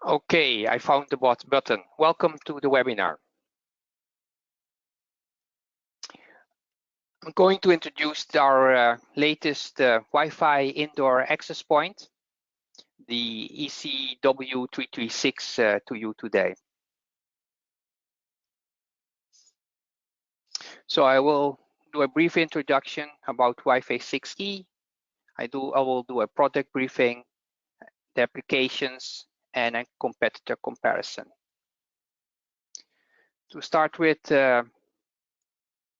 Okay, I found the button. Welcome to the webinar. I'm going to introduce our latest Wi-Fi indoor access point, the ECW336 to you today. So I will do a brief introduction about Wi-Fi 6E. I will do a product briefing, the applications, and a competitor comparison. To start with the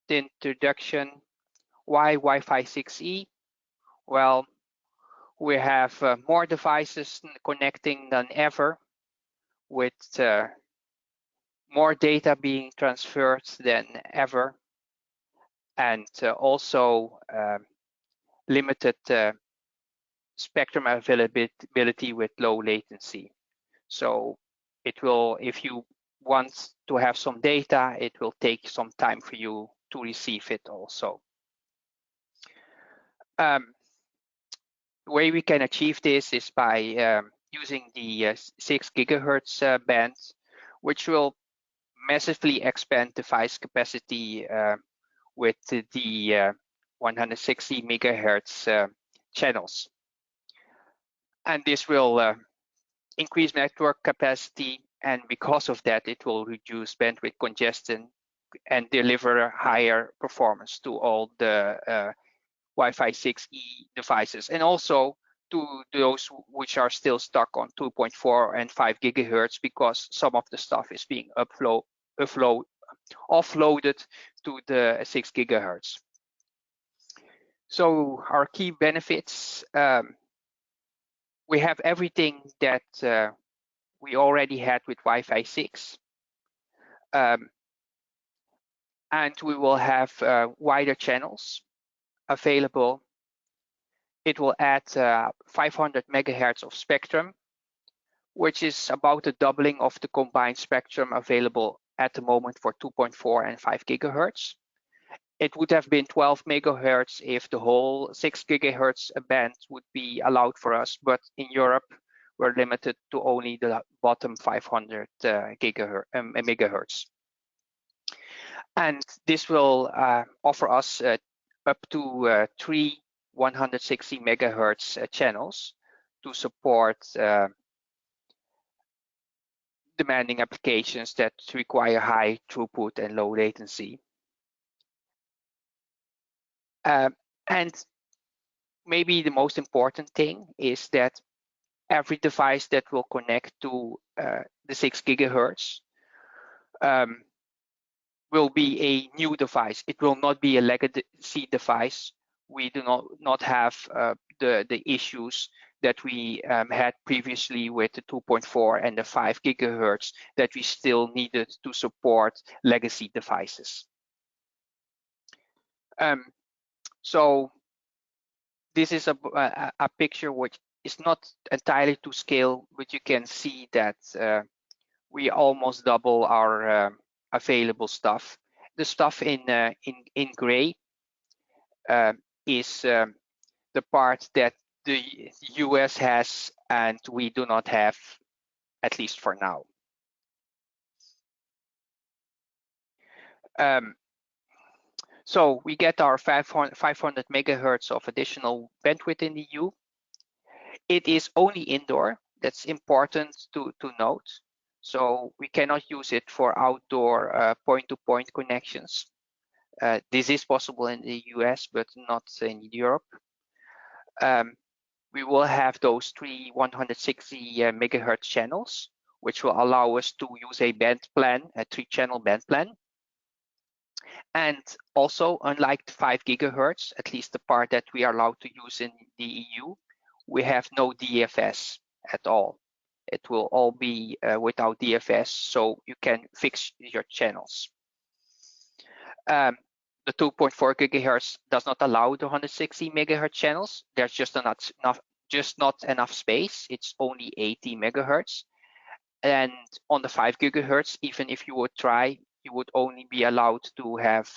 introduction, why Wi-Fi 6E? Well, we have more devices connecting than ever, with more data being transferred than ever, and also limited spectrum availability with low latency. So it will, if you want to have some data, it will take some time for you to receive it also. The way we can achieve this is by using the 6 gigahertz band, which will massively expand device capacity with the 160 megahertz channels. And this will increase network capacity, and because of that, it will reduce bandwidth congestion and deliver higher performance to all the Wi-Fi 6E devices, and also to those which are still stuck on 2.4 and 5 gigahertz, because some of the stuff is being offloaded to the 6 gigahertz. So our key benefits, we have everything that we already had with Wi-Fi 6. And we will have wider channels available. It will add 500 megahertz of spectrum, which is about a doubling of the combined spectrum available at the moment for 2.4 and 5 gigahertz. It would have been 12 megahertz if the whole 6 gigahertz band would be allowed for us, but in Europe, we're limited to only the bottom 500 megahertz. And this will offer us up to 3 160 megahertz channels to support demanding applications that require high throughput and low latency. And maybe the most important thing is that every device that will connect to the 6 gigahertz will be a new device. It will not be a legacy device. We do not have the issues that we had previously with the 2.4 and the 5 gigahertz that we still needed to support legacy devices. So this is a picture which is not entirely to scale, but you can see that we almost double our available stuff. The stuff in gray is the part that the US has and we do not have, at least for now. So we get our 500 megahertz of additional bandwidth in the EU. It is only indoor. That's important to note. So we cannot use it for outdoor point-to-point connections. This is possible in the US, but not in Europe. We will have those 3 160 megahertz channels, which will allow us to use a band plan, a 3-channel band plan. And also, unlike 5 gigahertz, at least the part that we are allowed to use in the EU, we have no DFS at all. It will all be without DFS, so you can fix your channels. The 2.4 gigahertz does not allow the 160 megahertz channels. There's just not enough space. It's only 80 megahertz. And on the 5 gigahertz, even if you would try, you would only be allowed to have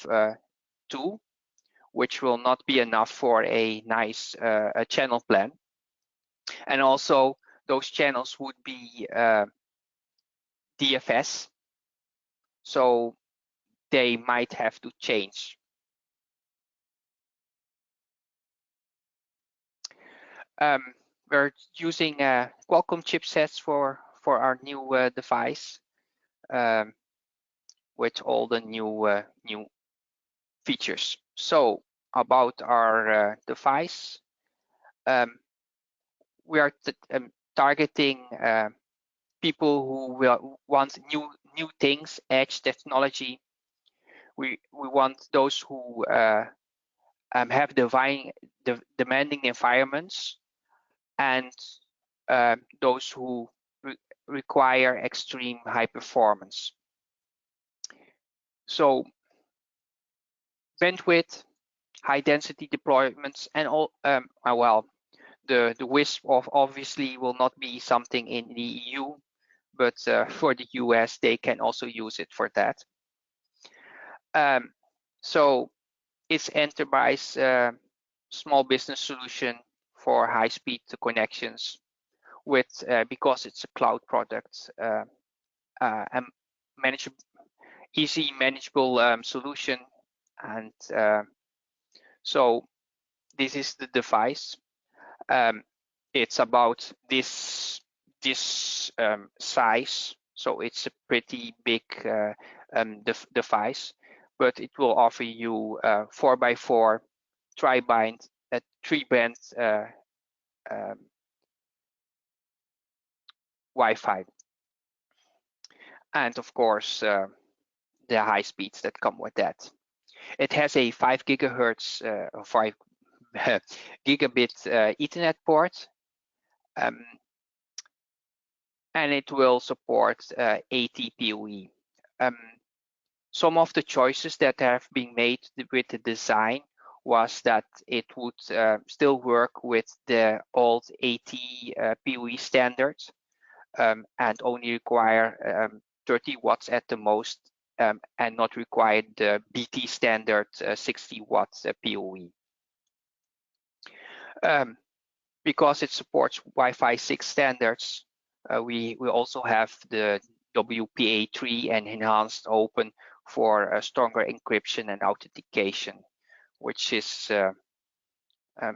2, which will not be enough for a nice channel plan. And also, those channels would be DFS, so they might have to change. We're using Qualcomm chipsets for our new device with all the new features. So about our device, we are targeting people who will want new things, edge technology. We want those who have demanding environments, and those who require extreme high performance. So bandwidth, high density deployments, and all well, the WISP obviously will not be something in the EU, but for the US they can also use it for that. So it's enterprise small business solution for high-speed connections with because it's a cloud product, and easy manageable solution. And so this is the device. It's about this size, so it's a pretty big device, but it will offer you 4x4 tri-band, 3-band Wi Fi, and of course the high speeds that come with that. It has a 5 gigahertz 5 gigabit Ethernet port, and it will support ATPoE. Some of the choices that have been made with the design was that it would still work with the old ATPoE standards and only require 30 watts at the most, and not require the BT standard 60 watts PoE. Because it supports Wi-Fi 6 standards, we also have the WPA3 and enhanced open for stronger encryption and authentication, which is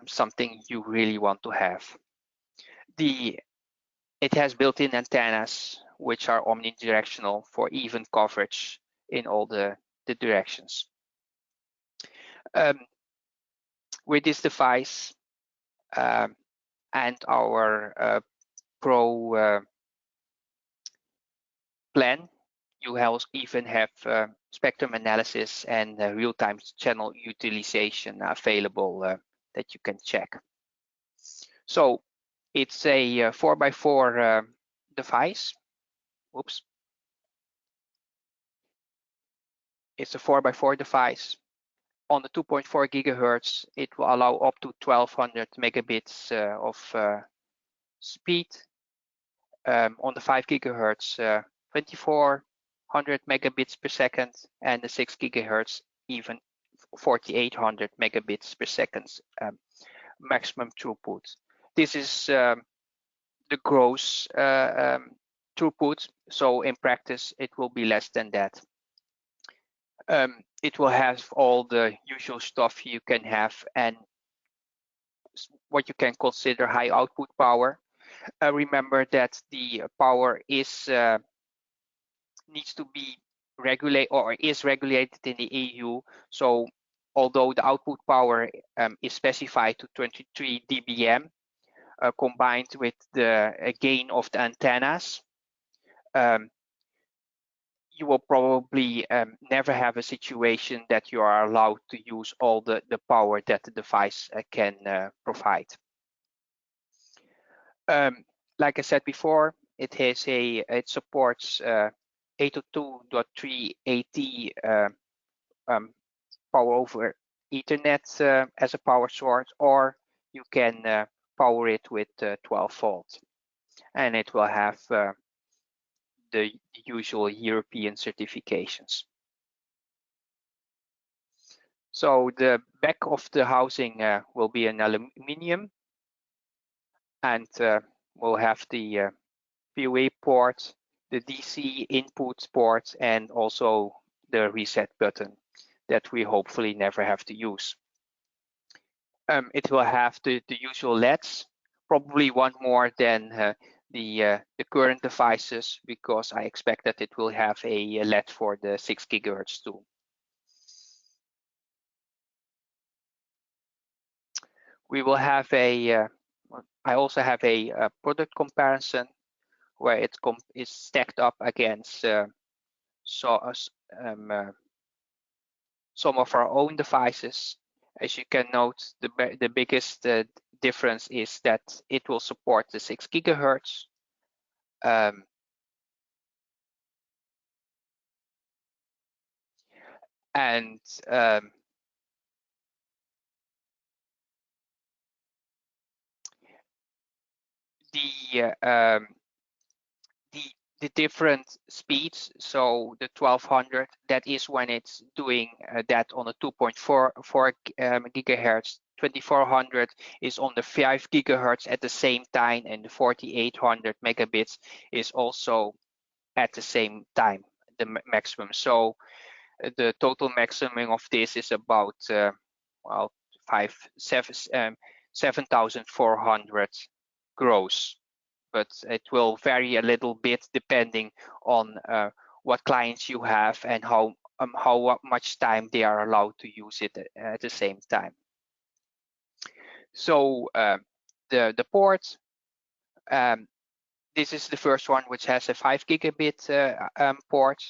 something you really want to have. It has built-in antennas, which are omnidirectional for even coverage in all the directions. With this device and our Pro plan, you even have spectrum analysis and real-time channel utilization available that you can check. So it's a 4x4 device. Oops. It's a 4x4 device. On the 2.4 gigahertz, it will allow up to 1200 megabits of speed. On the 5 gigahertz, 2400 megabits per second, and the 6 gigahertz, even 4800 megabits per second maximum throughput. This is the gross throughput, so in practice it will be less than that. It will have all the usual stuff you can have and what you can consider high output power. Remember that the power is needs to be regulated or is regulated in the EU. So although the output power is specified to 23 dBm, combined with the gain of the antennas, you will probably never have a situation that you are allowed to use all the power that the device can provide. Like I said before, it supports 802.380 power over Ethernet as a power source, or you can power it with 12 volts, and it will have the usual European certifications. So the back of the housing will be an aluminium, and We'll have the PoE port, the DC input port, and also the reset button that we hopefully never have to use. It will have the usual LEDs, probably one more than the current devices, because I expect that it will have a LED for the 6 GHz too. We will have I also have a product comparison where it is stacked up against some of our own devices. As you can note, the biggest difference is that it will support the 6 GHz. And the different speeds, so the 1200, that is when it's doing that on a 2.4 gigahertz. 2400 is on the 5 gigahertz at the same time, and the 4800 megabits is also at the same time, the maximum. So the total maximum of this is about well, 7,400 gross, but it will vary a little bit depending on what clients you have and how much time they are allowed to use it at the same time. So the port, this is the first one, which has a 5 gigabit port,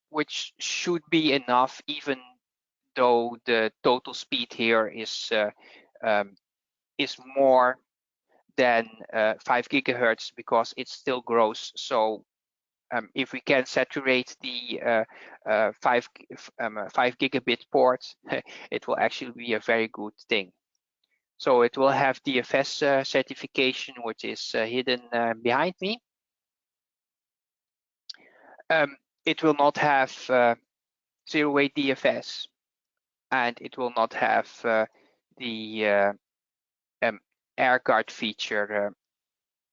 which should be enough, even though the total speed here is more than 5 gigahertz, because it still grows. So if we can saturate the 5 gigabit port, it will actually be a very good thing. So it will have DFS certification, which is hidden behind me. It will not have zero-way DFS, and it will not have the AirGuard feature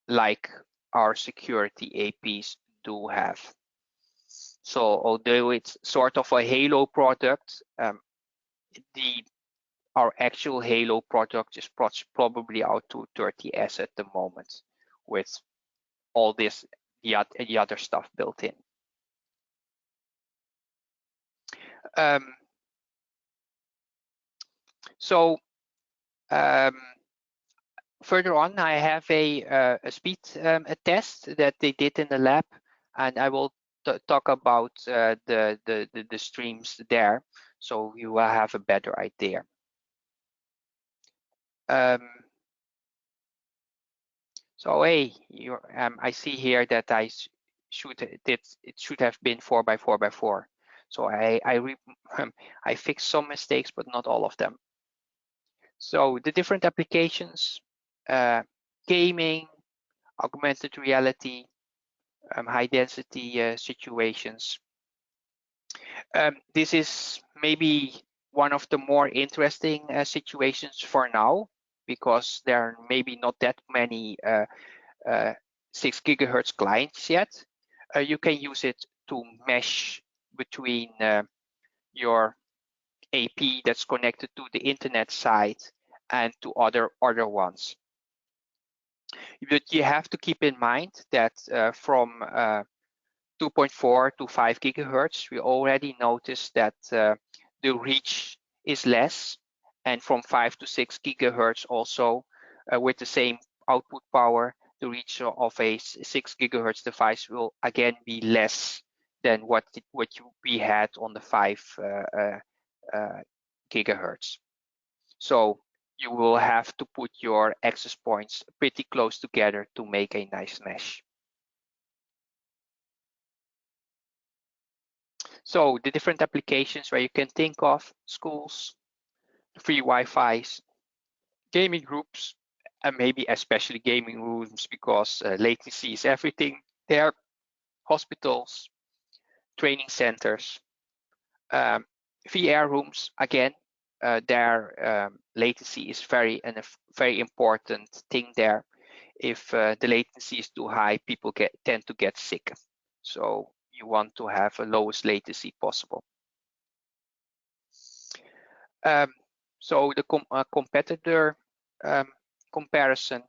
like our security APs do have. So although it's sort of a Halo product, our actual Halo product is probably out to 30S at the moment, with all this the other stuff built in. Further on, I have a speed test that they did in the lab, and I will talk about the streams there, so you will have a better idea. So hey, I see here that it should have been 4x4x4. So I fixed some mistakes, but not all of them. So the different applications: gaming, augmented reality, high density situations. This is maybe one of the more interesting situations for now, because there are maybe not that many 6 gigahertz clients yet. You can use it to mesh between your AP that's connected to the internet side and to other ones. But you have to keep in mind that from 2.4 to 5 gigahertz, we already noticed that the reach is less, and from 5 to 6 gigahertz also, with the same output power, the reach of a 6 gigahertz device will again be less than what we had on the 5 gigahertz. So you will have to put your access points pretty close together to make a nice mesh. So the different applications where you can think of: schools, free Wi-Fi's, gaming groups, and maybe especially gaming rooms, because latency is everything there, hospitals, training centers, VR rooms. Again, their latency is very important thing there. if the latency is too high, people tend to get sick. So you want to have the lowest latency possible. So the competitor comparison.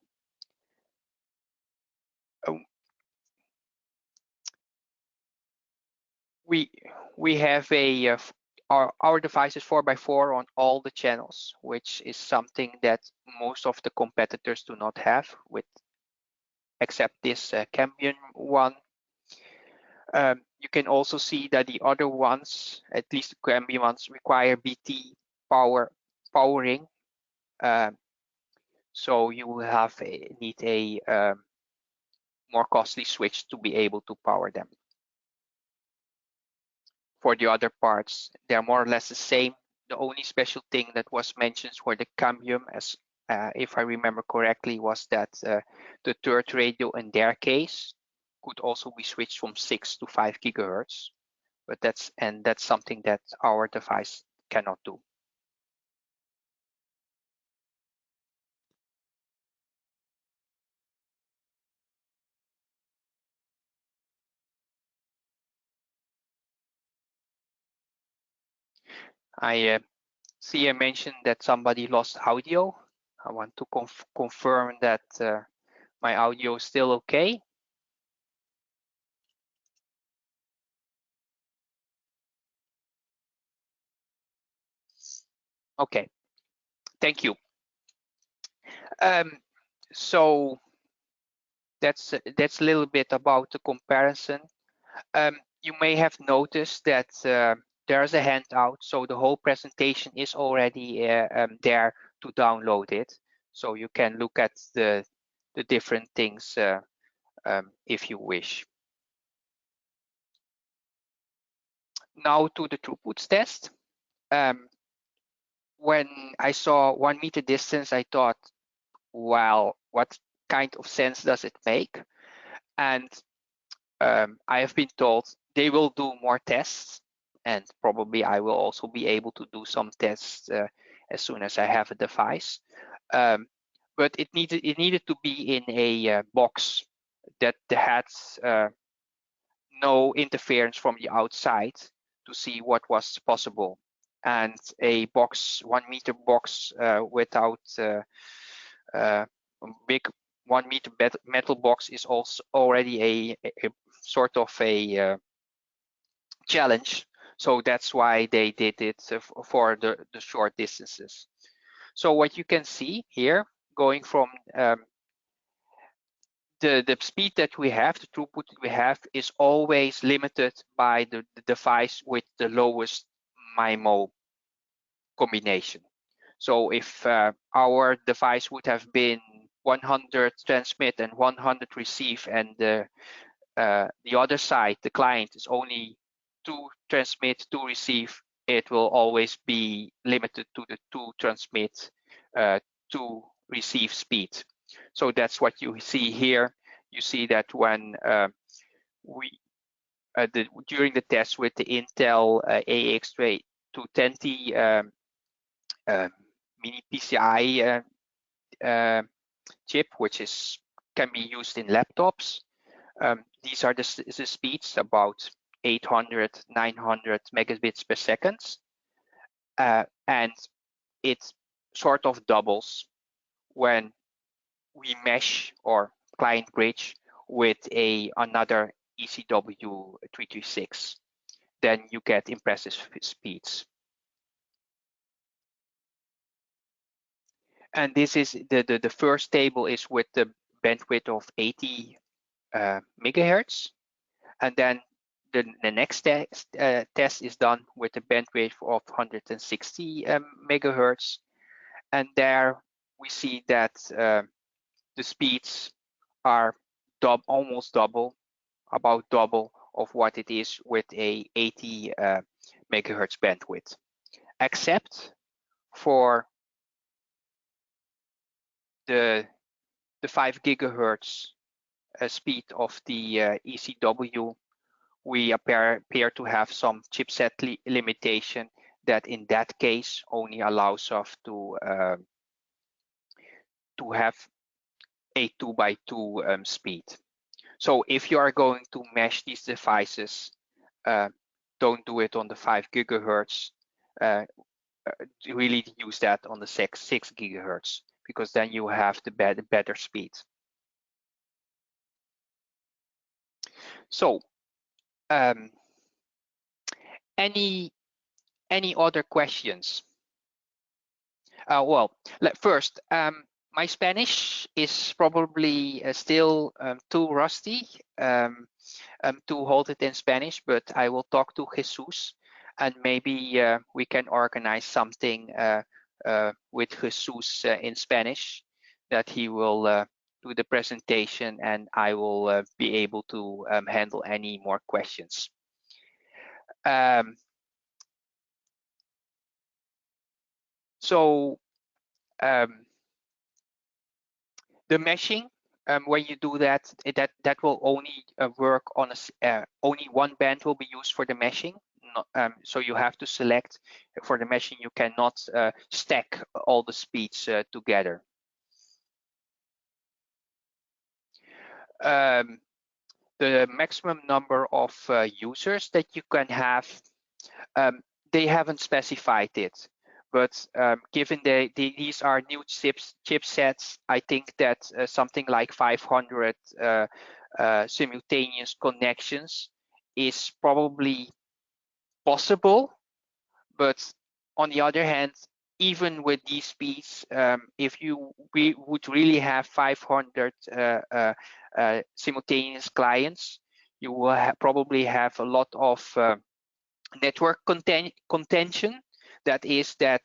We have a our device is 4x4 on all the channels, which is something that most of the competitors do not have, with except this Cambium one. You can also see that the other ones, at least the Cambium ones, require BT powering. So you will need a more costly switch to be able to power them. For the other parts, they're more or less the same. The only special thing that was mentioned for the Cambium, as if I remember correctly, was that the third radio in their case could also be switched from 6 to 5 gigahertz. But that's something that our device cannot do. I see I mentioned that somebody lost audio. I want to confirm that my audio is still okay. Okay, thank you. So that's a little bit about the comparison. You may have noticed that there's a handout, so the whole presentation is already there to download it. So you can look at the different things if you wish. Now to the throughputs test. When I saw 1 meter distance, I thought, well, what kind of sense does it make? And I have been told they will do more tests, and probably I will also be able to do some tests as soon as I have a device. But it needed to be in a box that had no interference from the outside to see what was possible. And a box, 1 meter box without big 1 meter metal box is also already a sort of a challenge. So that's why they did it for the short distances. So what you can see here, going from the speed that we have, the throughput that we have, is always limited by the device with the lowest MIMO combination. So if our device would have been 100 transmit and 100 receive, and the other side, the client, is only 2 transmit, 2 receive, it will always be limited to the 2 transmit, 2 receive speed. So that's what you see here. You see that when during the test with the Intel AX210T mini PCI chip, which can be used in laptops. These are the speeds, about 800, 900 megabits per second. And it sort of doubles when we mesh or client bridge with another ECW336. Then you get impressive speeds. And this is the first table is with the bandwidth of 80 megahertz. And then the next test is done with the bandwidth of 160 megahertz. And there we see that the speeds are almost double, about double of what it is with a 80 megahertz bandwidth, except for the 5 gigahertz speed of the ECW. We appear to have some chipset limitation that in that case only allows us to have a 2x2 speed. So if you are going to mesh these devices, don't do it on the 5 gigahertz. Really use that on the 6 gigahertz, because then you have the better speed. So any other questions? Well, first, my Spanish is probably still too rusty to hold it in Spanish, but I will talk to Jesus, and maybe we can organize something with Jesus in Spanish, that he will do the presentation, and I will be able to handle any more questions. So the meshing, when you do that, that will only work on only one band will be used for the meshing. So you have to select for the meshing. You cannot stack all the speeds together. The maximum number of users that you can have, they haven't specified it. But given these are new chipsets, I think that something like 500 simultaneous connections is probably possible. But on the other hand, even with these speeds, if we would really have 500 simultaneous clients, you will probably have a lot of network contention. That is that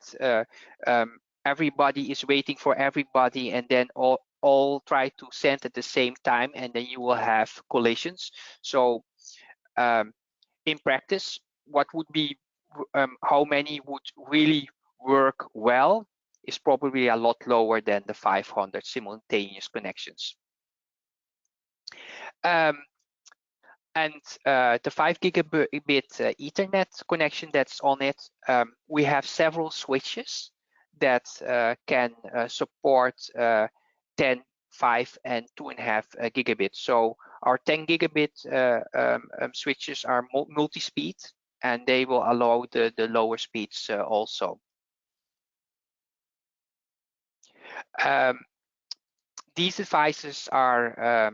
everybody is waiting for everybody, and then all try to send at the same time, and then you will have collisions. So in practice, what would be how many would really work well is probably a lot lower than the 500 simultaneous connections. And the 5 gigabit Ethernet connection that's on it, we have several switches that can support 10, 5, and 2.5 gigabits. So our 10 gigabit switches are multi-speed, and they will allow the lower speeds also. These devices are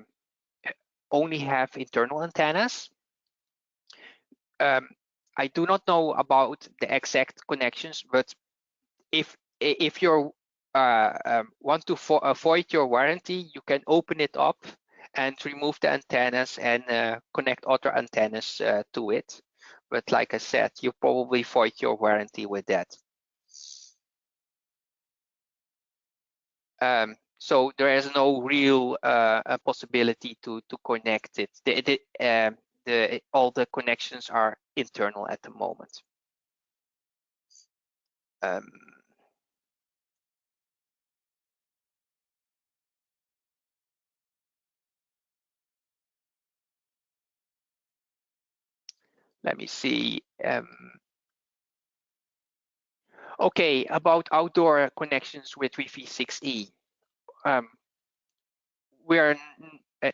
only have internal antennas. I do not know about the exact connections, but if you want to avoid your warranty, you can open it up and remove the antennas and connect other antennas to it. But like I said, you probably void your warranty with that. So there is no real possibility to connect it. All the connections are internal at the moment. Let me see. Okay, about outdoor connections with Wi-Fi 6E.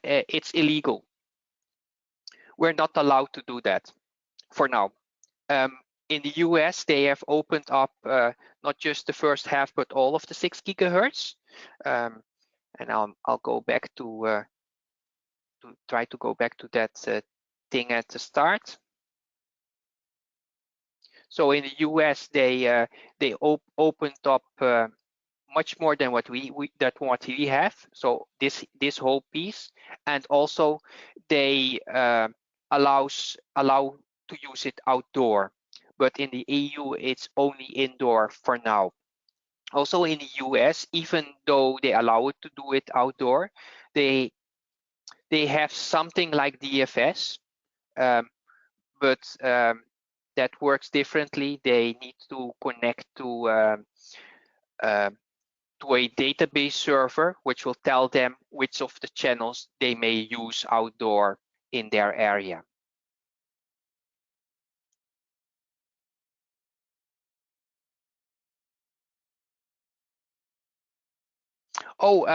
It's illegal. We're not allowed to do that for now. In the US, they have opened up not just the first half, but all of the 6 gigahertz. And I'll go back to try to go back to that thing at the start. So in the US, they opened up much more than what we have. So this whole piece, and also they allow to use it outdoor. But in the EU, it's only indoor for now. Also in the US, even though they allow it to do it outdoor, they have something like DFS, but that works differently. They need to connect to a database server, which will tell them which of the channels they may use outdoor in their area. Oh,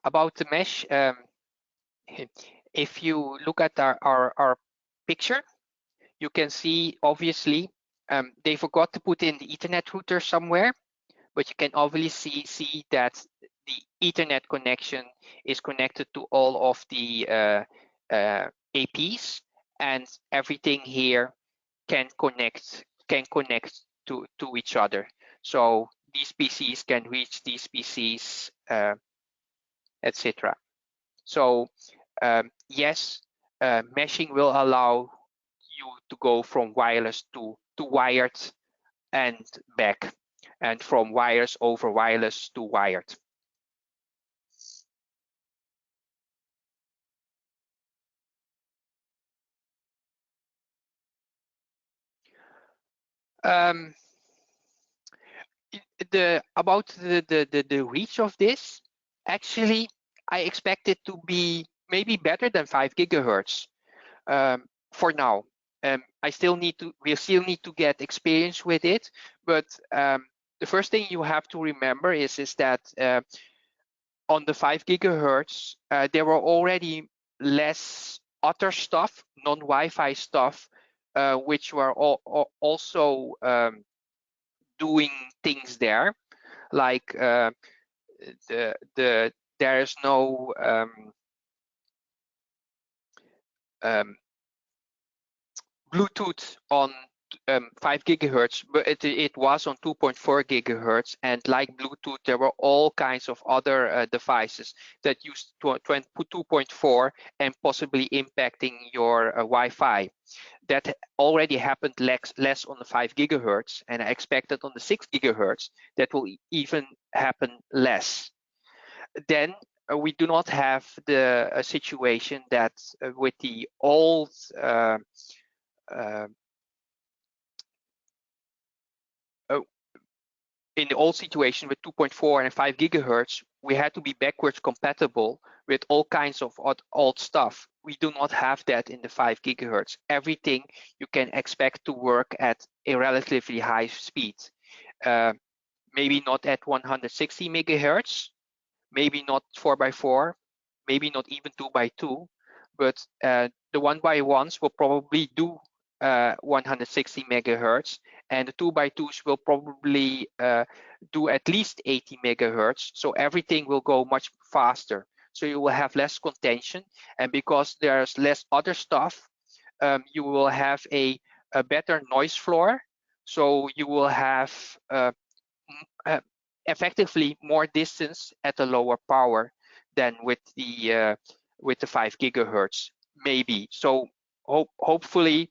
about the mesh, if you look at our picture, you can see obviously they forgot to put in the Ethernet router somewhere, but you can obviously see that the Ethernet connection is connected to all of the APs, and everything here can connect to each other. So these PCs can reach these PCs, etc. So yes, meshing will allow you to go from wireless to wired and back, and from wires over wireless to wired. About the reach of this, actually, I expect it to be maybe better than 5 gigahertz for now. We still need to get experience with it, but the first thing you have to remember is that on the 5 gigahertz, there were already less other stuff, non-Wi-Fi stuff, which were also doing things there, like there is no Bluetooth on 5 gigahertz, but it was on 2.4 gigahertz, and like Bluetooth, there were all kinds of other devices that used 2.4 and possibly impacting your Wi-Fi. That already happened less on the 5 gigahertz, and I expect that on the 6 gigahertz that will even happen less. Then we do not have the situation that with the old in the old situation with 2.4 and 5 gigahertz, we had to be backwards compatible with all kinds of old stuff. We do not have that in the 5 gigahertz. Everything you can expect to work at a relatively high speed. Maybe not at 160 megahertz, maybe not 4x4, maybe not even 2x2, but the 1x1s will probably do 160 megahertz, and the 2x2s will probably do at least 80 megahertz. So everything will go much faster. So you will have less contention, and because there's less other stuff, you will have a better noise floor. So you will have effectively more distance at a lower power than with the 5 gigahertz, maybe. So hopefully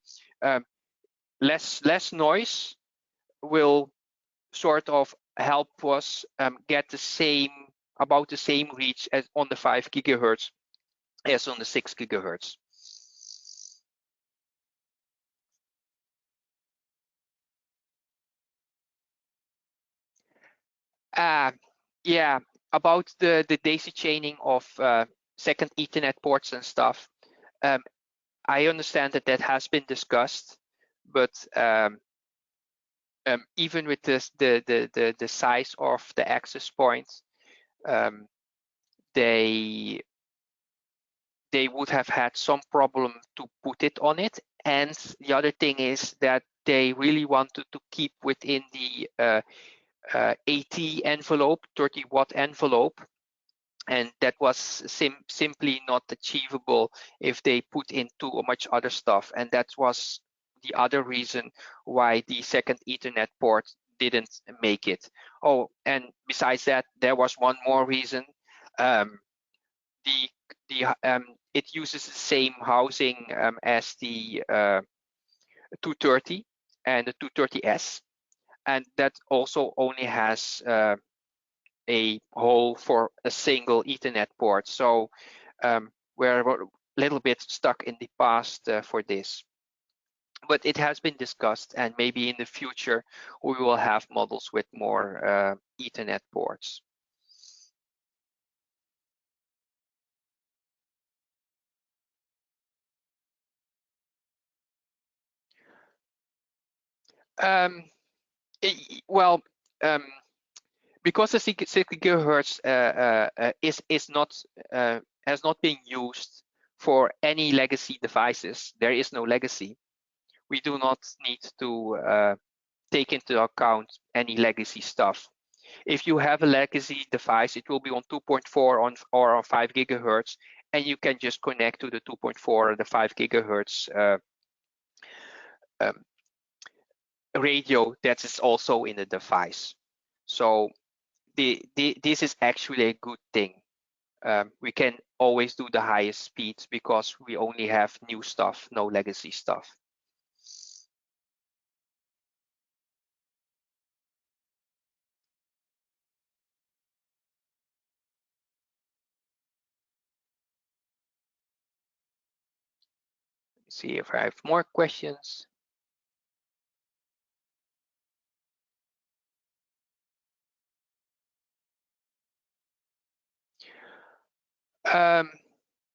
less noise will sort of help us get about the same reach as on the 5 gigahertz as on the 6 gigahertz. Yeah, about the daisy chaining of second Ethernet ports and stuff. I understand that has been discussed, but even with this, the size of the access points, they would have had some problem to put it on it. And the other thing is that they really wanted to keep within the AT envelope, 30-watt envelope, and that was simply not achievable if they put in too much other stuff. And that was the other reason why the second Ethernet port didn't make it. Oh, and besides that, there was one more reason. It uses the same housing as the 230 and the 230S, and that also only has a hole for a single Ethernet port. So we're a little bit stuck in the past for this. But it has been discussed, and maybe in the future we will have models with more Ethernet ports. because the 60 gigahertz has not been used for any legacy devices. There is no legacy. We do not need to take into account any legacy stuff. If you have a legacy device, it will be on 2.4 or on 5 gigahertz, and you can just connect to the 2.4 or the 5 gigahertz radio that is also in the device. So this is actually a good thing. We can always do the highest speeds because we only have new stuff, no legacy stuff. Let's see if I have more questions.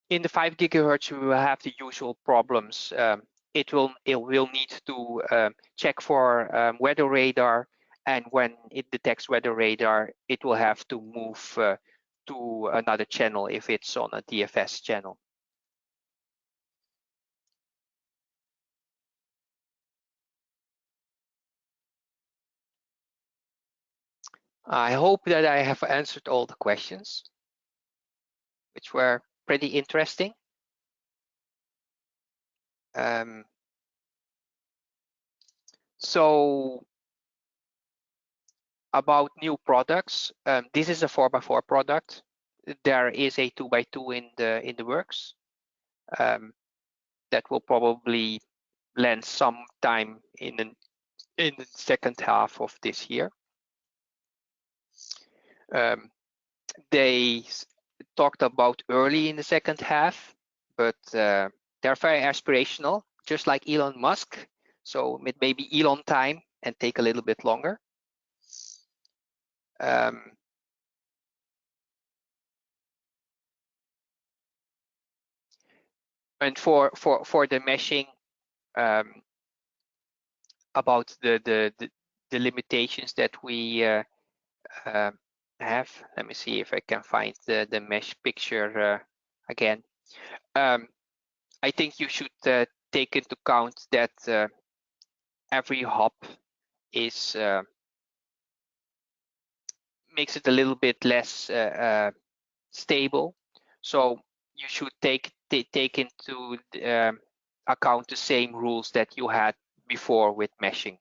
In the 5 gigahertz, we will have the usual problems. It will need to check for weather radar, and when it detects weather radar, it will have to move to another channel if it's on a DFS channel. I hope that I have answered all the questions, which were pretty interesting. So about new products, this is a 4x4 product. There is a 2x2 in the works. That will probably land sometime in the second half of this year. They talked about early in the second half, but they're very aspirational, just like Elon Musk. So it may be Elon time and take a little bit longer. And for the meshing, about the limitations that we have. Let me see if I can find the mesh picture again. I think you should take into account that every hop is makes it a little bit less stable. So you should take into account the same rules that you had before with meshing.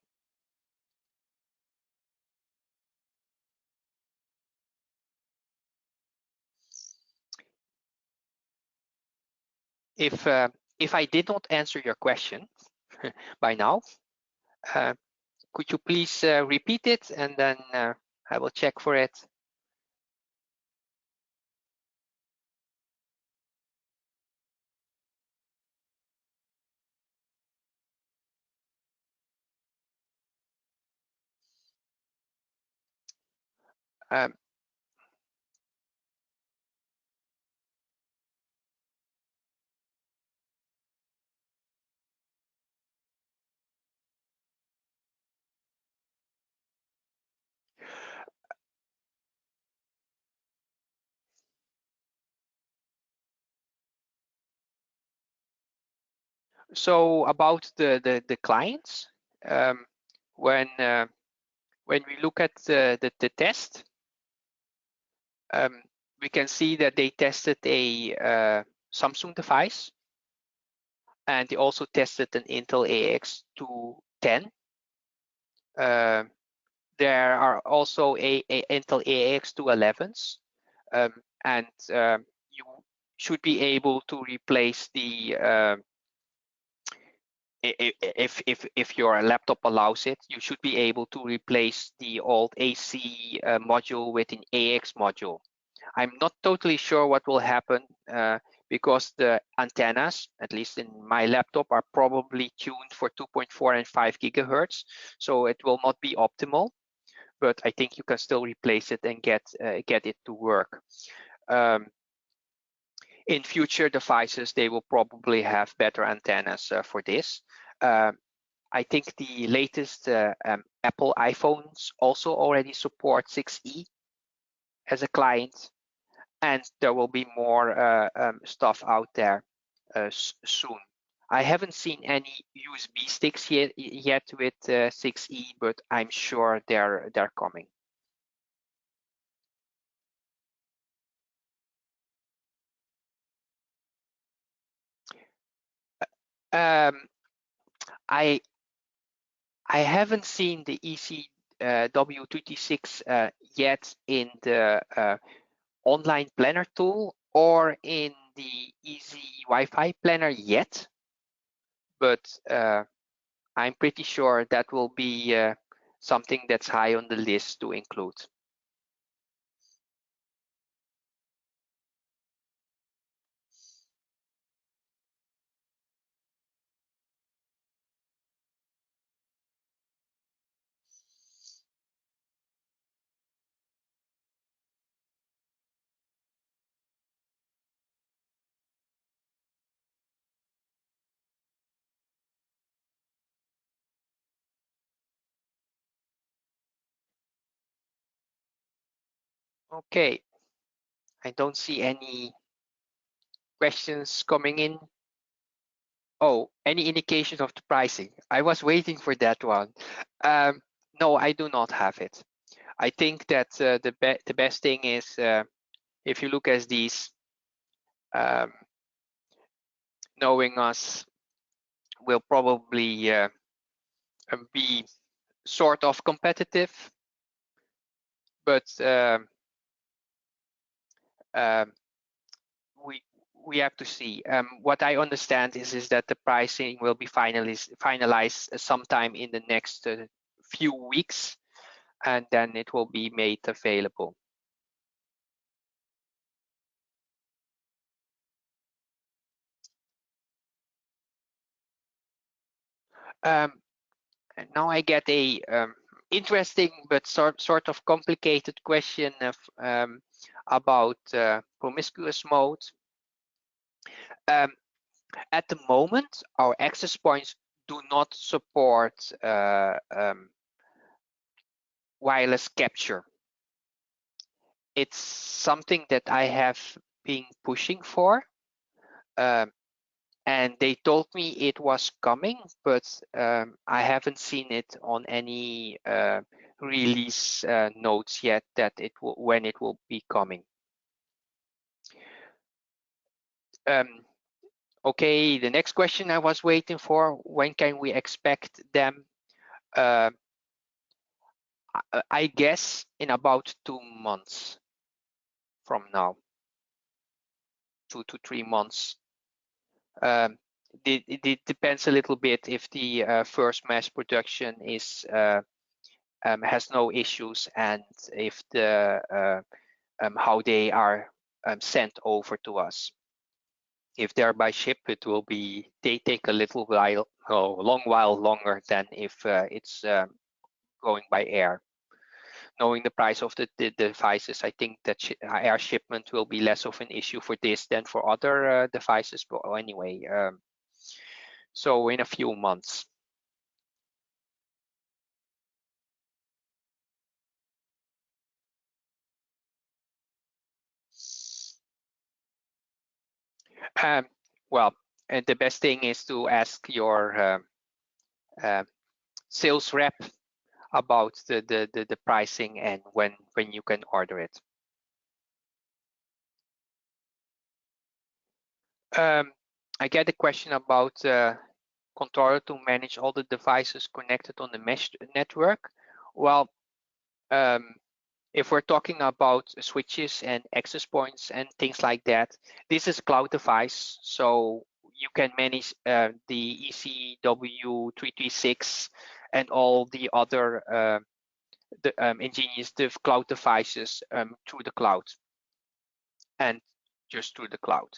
If I did not answer your question by now, could you please repeat it, and then I will check for it. So about the clients, when we look at the test, we can see that they tested a Samsung device, and they also tested an Intel AX210. There are also a Intel AX211s, and you should be able to replace the if your laptop allows it, you should be able to replace the old AC module with an AX module. I'm not totally sure what will happen because the antennas, at least in my laptop, are probably tuned for 2.4 and 5 gigahertz, so it will not be optimal. But I think you can still replace it and get it to work. In future devices, they will probably have better antennas for this. I think the latest Apple iPhones also already support 6E, as a client, and there will be more stuff out there soon. I haven't seen any USB sticks yet with 6E, but I'm sure they're coming. I haven't seen the ECW336 yet in the online planner tool or in the Easy Wi-Fi planner yet, but I'm pretty sure that will be something that's high on the list to include. Okay, I don't see any questions coming in. Oh, any indication of the pricing? I was waiting for that one. No, I do not have it. I think that the best thing is if you look at these, knowing us, will probably be sort of competitive, but we have to see. What I understand is that the pricing will be finalized sometime in the next few weeks, and then it will be made available. And now I get a interesting but sort of complicated question of, about promiscuous mode. At the moment, our access points do not support wireless capture. It's something that I have been pushing for, and they told me it was coming, but I haven't seen it on any release notes yet that when it will be coming. Okay, the next question I was waiting for, when can we expect them? I guess in about 2 months from now, 2 to 3 months. It depends a little bit if the first mass production is has no issues, and if the how they are sent over to us. If they're by ship, it will be, they take a little while, a long while longer than if it's going by air. Knowing the price of the devices, I think that air shipment will be less of an issue for this than for other devices. But anyway, so in a few months. Well, and the best thing is to ask your sales rep about the pricing and when you can order it. I get a question about controller to manage all the devices connected on the mesh network. Well, if we're talking about switches and access points and things like that, this is a cloud device, so you can manage the ECW336 and all the other EnGenius cloud devices through the cloud, and just through the cloud.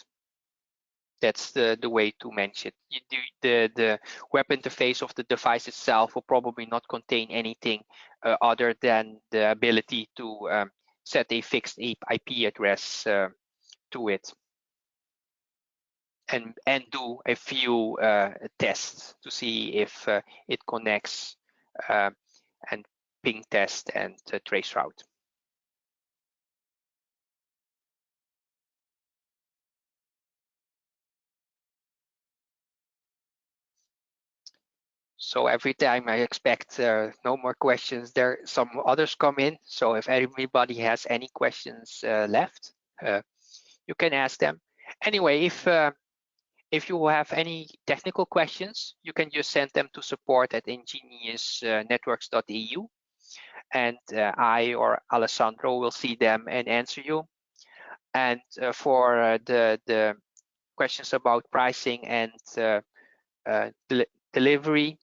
That's the way to manage it. The web interface of the device itself will probably not contain anything other than the ability to set a fixed IP address to it, and do a few tests to see if it connects, and ping test and trace route. So every time I expect no more questions, there some others come in. So if everybody has any questions left, you can ask them. Anyway, if you have any technical questions, you can just send them to support@engeniusnetworks.eu, and I or Alessandro will see them and answer you. And for the questions about pricing and delivery,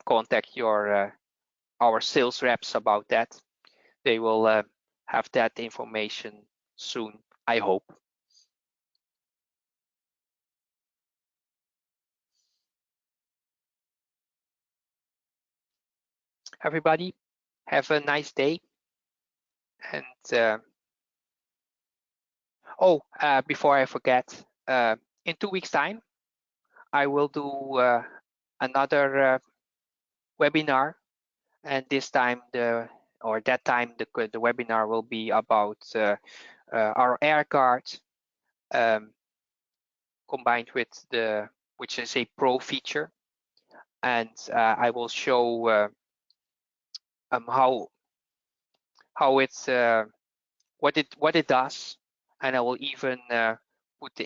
contact our sales reps about that. They will have that information soon, I hope. Everybody, have a nice day. And before I forget, in 2 weeks' time, I will do another webinar, and this time the webinar will be about our air guard combined with which is a pro feature, and I will show how it's what it does, and I will even put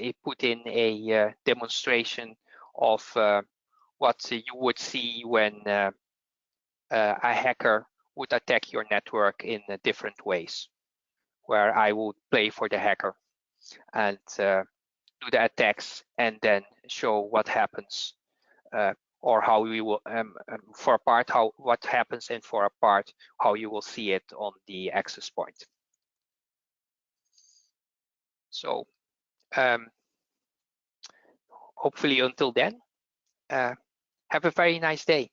in a demonstration of what you would see when a hacker would attack your network in different ways, where I would play for the hacker and do the attacks and then show what happens, or how we will for a part what happens, and for a part how you will see it on the access point. So hopefully until then, have a very nice day.